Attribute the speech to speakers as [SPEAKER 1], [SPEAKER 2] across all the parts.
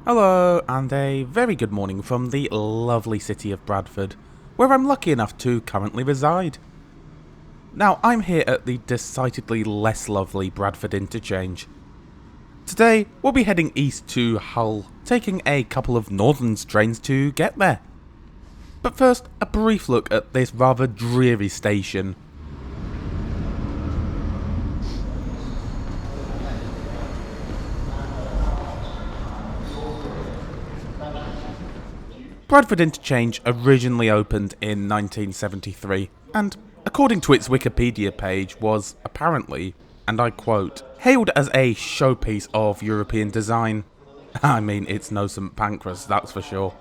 [SPEAKER 1] Hello, and a very good morning from the lovely city of Bradford, where I'm lucky enough to currently reside. Now, I'm here at the decidedly less lovely Bradford Interchange. Today, we'll be heading east to Hull, taking a couple of northern trains to get there. But first, a brief look at this rather dreary station. Bradford Interchange originally opened in 1973, and according to its Wikipedia page was apparently, and I quote, hailed as a showpiece of European design. I mean, it's no St Pancras, that's for sure.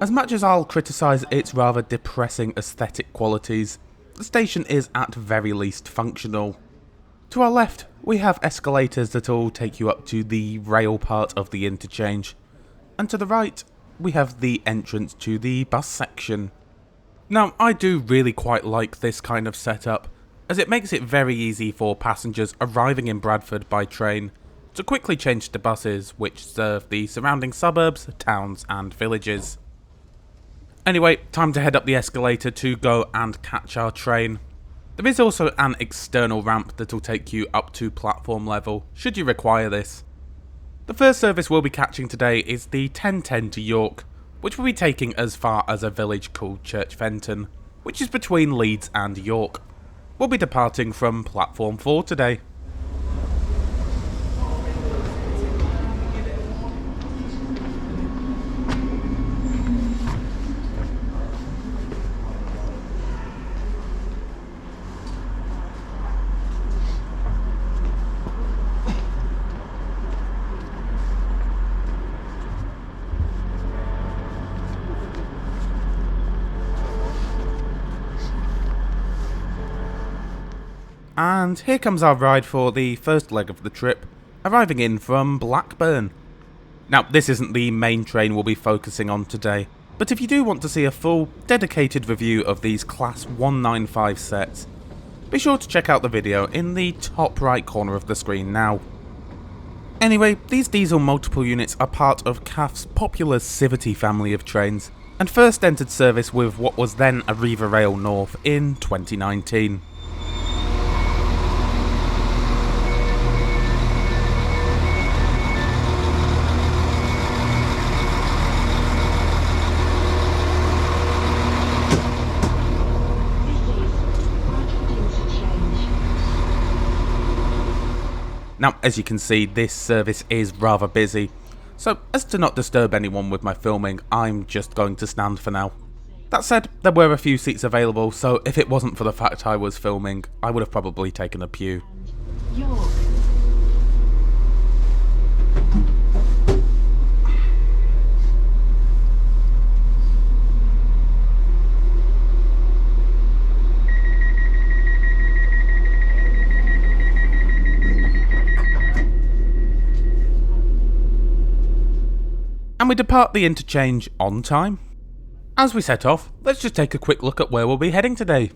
[SPEAKER 1] As much as I'll criticise its rather depressing aesthetic qualities, the station is at very least functional. To our left, we have escalators that all take you up to the rail part of the interchange, and to the right, we have the entrance to the bus section. Now, I do really quite like this kind of setup, as it makes it very easy for passengers arriving in Bradford by train to quickly change to buses which serve the surrounding suburbs, towns and villages. Anyway, time to head up the escalator to go and catch our train. There is also an external ramp that will take you up to platform level, should you require this. The first service we'll be catching today is the 10:10 to York, which will be taking as far as a village called Fenton, which is between Leeds and York. We'll be departing from platform 4 today. And here comes our ride for the first leg of the trip, arriving in from Blackburn. Now, this isn't the main train we'll be focusing on today, but if you do want to see a full, dedicated review of these Class 195 sets, be sure to check out the video in the top right corner of the screen now. Anyway, these diesel multiple units are part of CAF's popular Civity family of trains, and first entered service with what was then Arriva Rail North in 2019. Now, as you can see, this service is rather busy, so as to not disturb anyone with my filming, I'm just going to stand for now. That said, there were a few seats available, so if it wasn't for the fact I was filming, I would have probably taken a pew. York. And we depart the interchange on time. As we set off, let's just take a quick look at where we'll be heading today.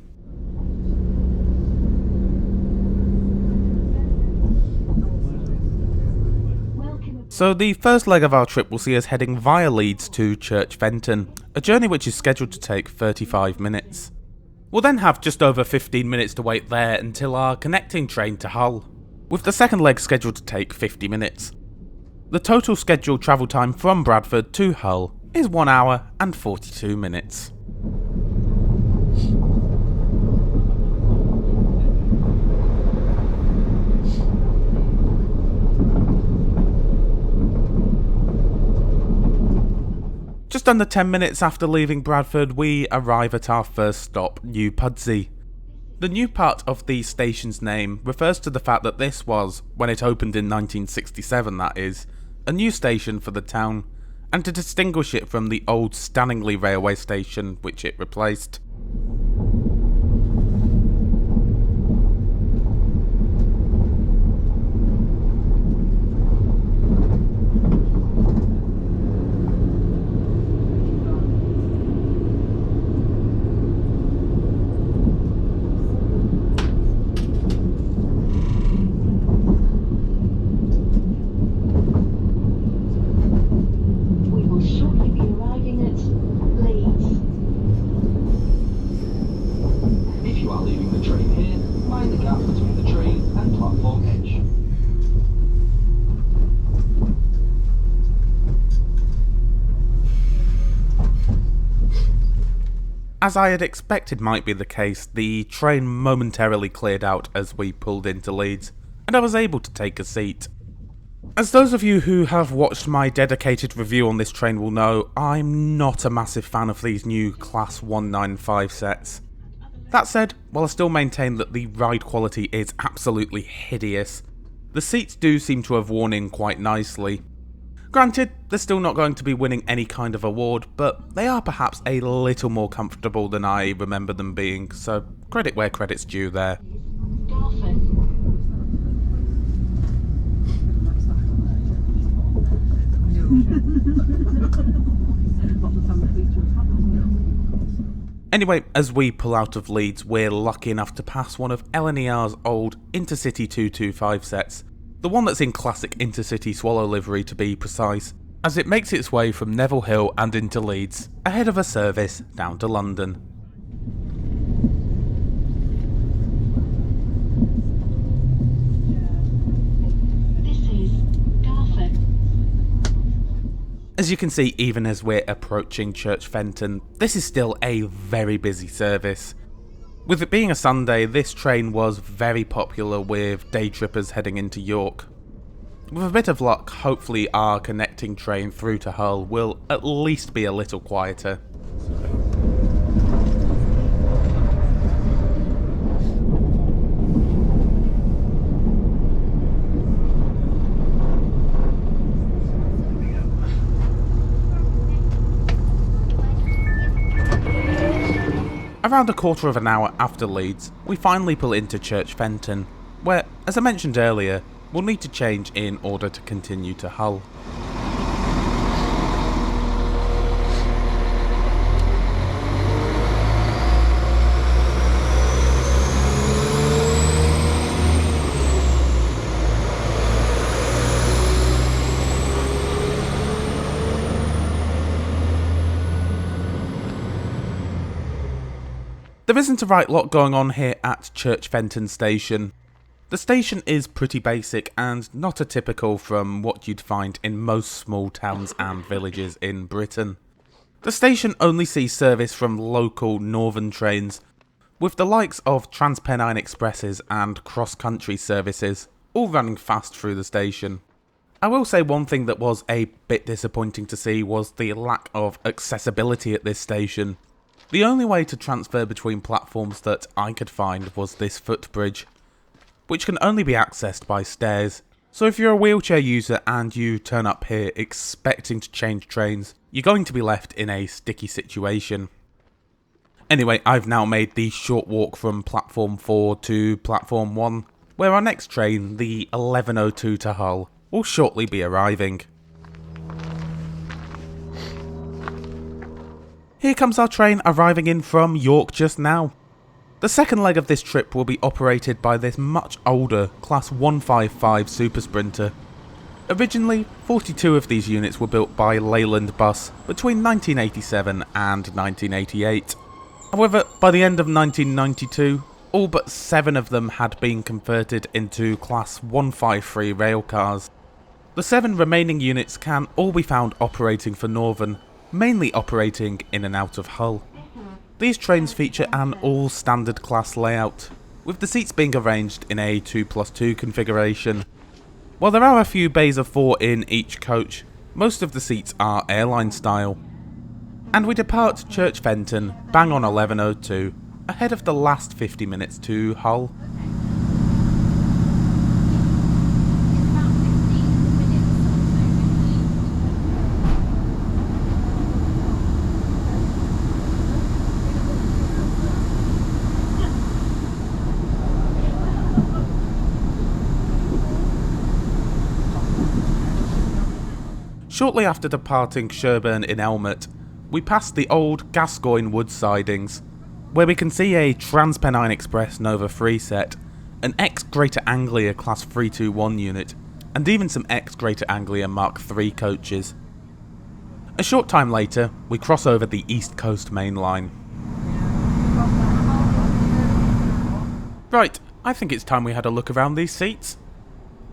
[SPEAKER 1] So the first leg of our trip will see us heading via Leeds to Fenton, a journey which is scheduled to take 35 minutes. We'll then have just over 15 minutes to wait there until our connecting train to Hull, with the second leg scheduled to take 50 minutes. The total scheduled travel time from Bradford to Hull is 1 hour and 42 minutes. Just under 10 minutes after leaving Bradford, we arrive at our first stop, New Pudsey. The new part of the station's name refers to the fact that this was, when it opened in 1967 that is, a new station for the town, and to distinguish it from the old Stanningley railway station which it replaced. As I had expected might be the case, the train momentarily cleared out as we pulled into Leeds, and I was able to take a seat. As those of you who have watched my dedicated review on this train will know, I'm not a massive fan of these new Class 195 sets. That said, while I still maintain that the ride quality is absolutely hideous, the seats do seem to have worn in quite nicely. Granted, they're still not going to be winning any kind of award, but they are perhaps a little more comfortable than I remember them being, so credit where credit's due there. Anyway, as we pull out of Leeds, we're lucky enough to pass one of LNER's old Intercity 225 sets, the one that's in classic Intercity Swallow livery to be precise, as it makes its way from Neville Hill and into Leeds, ahead of a service down to London. As you can see, even as we're approaching Church Fenton, this is still a very busy service. With it being a Sunday, this train was very popular with day trippers heading into York. With a bit of luck, hopefully our connecting train through to Hull will at least be a little quieter. Around a quarter of an hour after Leeds, we finally pull into Church Fenton, where, as I mentioned earlier, we'll need to change in order to continue to Hull. There isn't a right lot going on here at Church Fenton Station. The station is pretty basic and not atypical from what you'd find in most small towns and villages in Britain. The station only sees service from local northern trains, with the likes of Transpennine Expresses and cross-country services all running fast through the station. I will say one thing that was a bit disappointing to see was the lack of accessibility at this station. The only way to transfer between platforms that I could find was this footbridge, which can only be accessed by stairs, so if you're a wheelchair user and you turn up here expecting to change trains, you're going to be left in a sticky situation. Anyway, I've now made the short walk from platform 4 to platform 1, where our next train, the 11:02 to Hull, will shortly be arriving. Here comes our train arriving in from York just now. The second leg of this trip will be operated by this much older Class 155 Super Sprinter. Originally, 42 of these units were built by Leyland Bus between 1987 and 1988. However, by the end of 1992, all but 7 of them had been converted into Class 153 railcars. The 7 remaining units can all be found operating for Northern, mainly operating in and out of Hull. These trains feature an all-standard class layout, with the seats being arranged in a 2+2 configuration. While there are a few bays of 4 in each coach, most of the seats are airline style. And we depart Church Fenton bang on 11:02, ahead of the last 50 minutes to Hull. Shortly after departing Sherburn in Elmet, we pass the old Gascoigne wood sidings, where we can see a Transpennine Express Nova 3 set, an ex-Greater Anglia Class 321 unit, and even some ex-Greater Anglia Mark III coaches. A short time later, we cross over the East Coast Main Line. Right, I think it's time we had a look around these seats.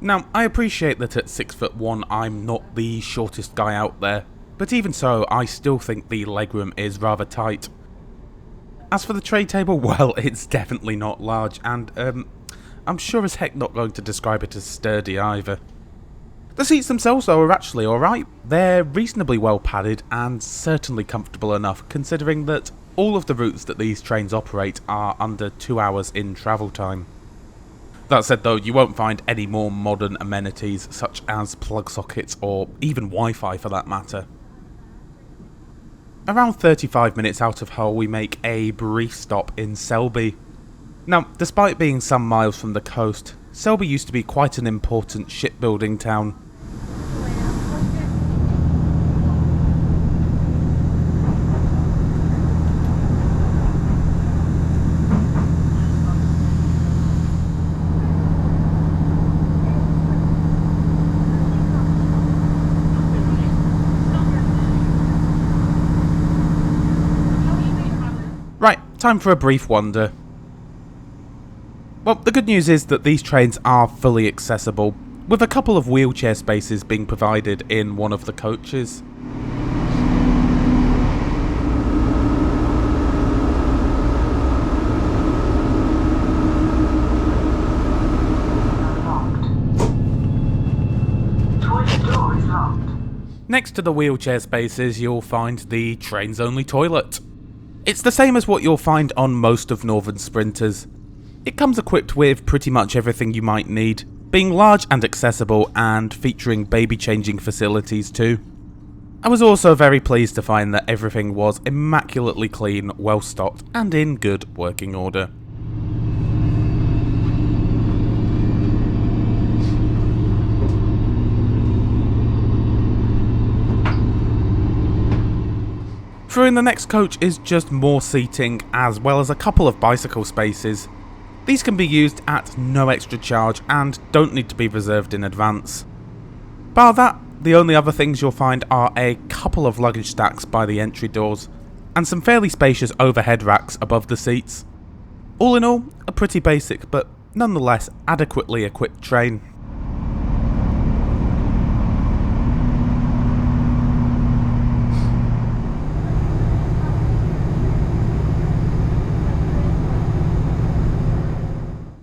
[SPEAKER 1] Now, I appreciate that at 6'1" I'm not the shortest guy out there, but even so, I still think the legroom is rather tight. As for the tray table, well, it's definitely not large, and I'm sure as heck not going to describe it as sturdy either. The seats themselves, though, are actually alright. They're reasonably well padded and certainly comfortable enough, considering that all of the routes that these trains operate are under 2 hours in travel time. That said though, you won't find any more modern amenities such as plug sockets or even Wi-Fi for that matter. Around 35 minutes out of Hull, we make a brief stop in Selby. Now, despite being some miles from the coast, Selby used to be quite an important shipbuilding town. Right, time for a brief wander. Well, the good news is that these trains are fully accessible, with a couple of wheelchair spaces being provided in one of the coaches. Next to the wheelchair spaces, you'll find the train's only toilet. It's the same as what you'll find on most of Northern Sprinters. It comes equipped with pretty much everything you might need, being large and accessible and featuring baby changing facilities too. I was also very pleased to find that everything was immaculately clean, well stocked and in good working order. Through in the next coach is just more seating as well as a couple of bicycle spaces. These can be used at no extra charge and don't need to be reserved in advance. Bar that, the only other things you'll find are a couple of luggage stacks by the entry doors and some fairly spacious overhead racks above the seats. All in all, a pretty basic but nonetheless adequately equipped train.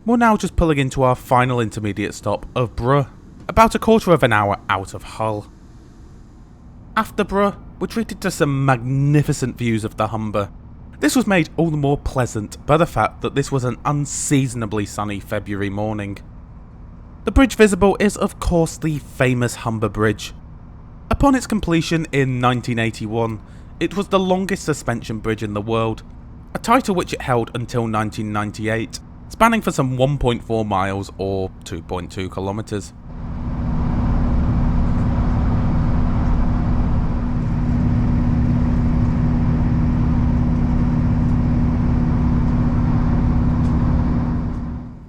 [SPEAKER 1] We're now just pulling into our final intermediate stop of Brough, about a quarter of an hour out of Hull. After Brough, we're treated to some magnificent views of the Humber. This was made all the more pleasant by the fact that this was an unseasonably sunny February morning. The bridge visible is of course the famous Humber Bridge. Upon its completion in 1981, it was the longest suspension bridge in the world, a title which it held until 1998. Spanning for some 1.4 miles or 2.2 kilometres.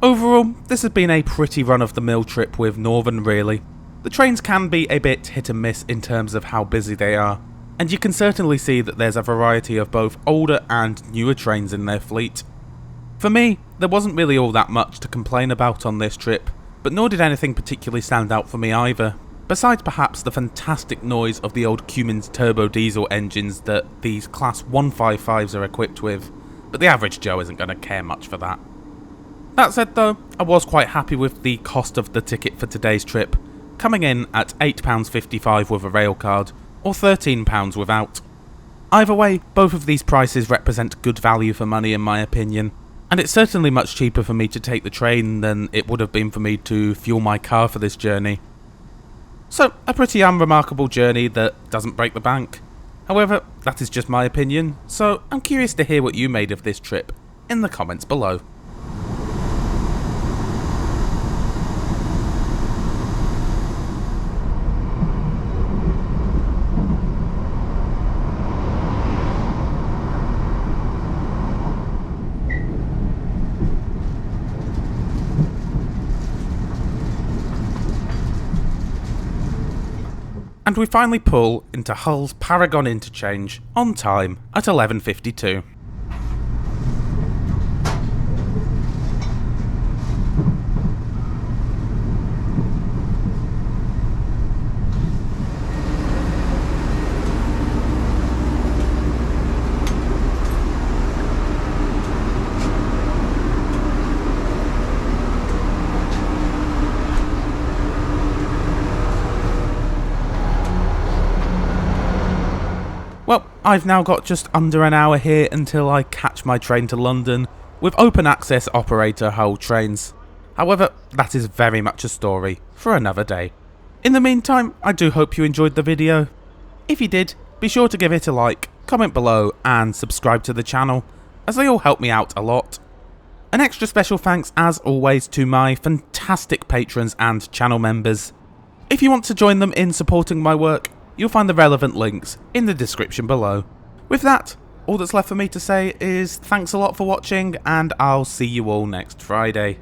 [SPEAKER 1] Overall, this has been a pretty run-of-the-mill trip with Northern really. The trains can be a bit hit and miss in terms of how busy they are, and you can certainly see that there's a variety of both older and newer trains in their fleet. For me, there wasn't really all that much to complain about on this trip, but nor did anything particularly stand out for me either, besides perhaps the fantastic noise of the old Cummins turbo diesel engines that these Class 155s are equipped with, but the average Joe isn't going to care much for that. That said though, I was quite happy with the cost of the ticket for today's trip, coming in at £8.55 with a rail card, or £13 without. Either way, both of these prices represent good value for money in my opinion, and it's certainly much cheaper for me to take the train than it would have been for me to fuel my car for this journey. So, a pretty unremarkable journey that doesn't break the bank. However, that is just my opinion, so I'm curious to hear what you made of this trip in the comments below. And we finally pull into Hull's Paragon Interchange on time at 11:52. Well, I've now got just under an hour here until I catch my train to London with open access operator Hull trains. However, that is very much a story for another day. In the meantime, I do hope you enjoyed the video. If you did, be sure to give it a like, comment below and subscribe to the channel, as they all help me out a lot. An extra special thanks as always to my fantastic patrons and channel members. If you want to join them in supporting my work, you'll find the relevant links in the description below. With that, all that's left for me to say is thanks a lot for watching, and I'll see you all next Friday.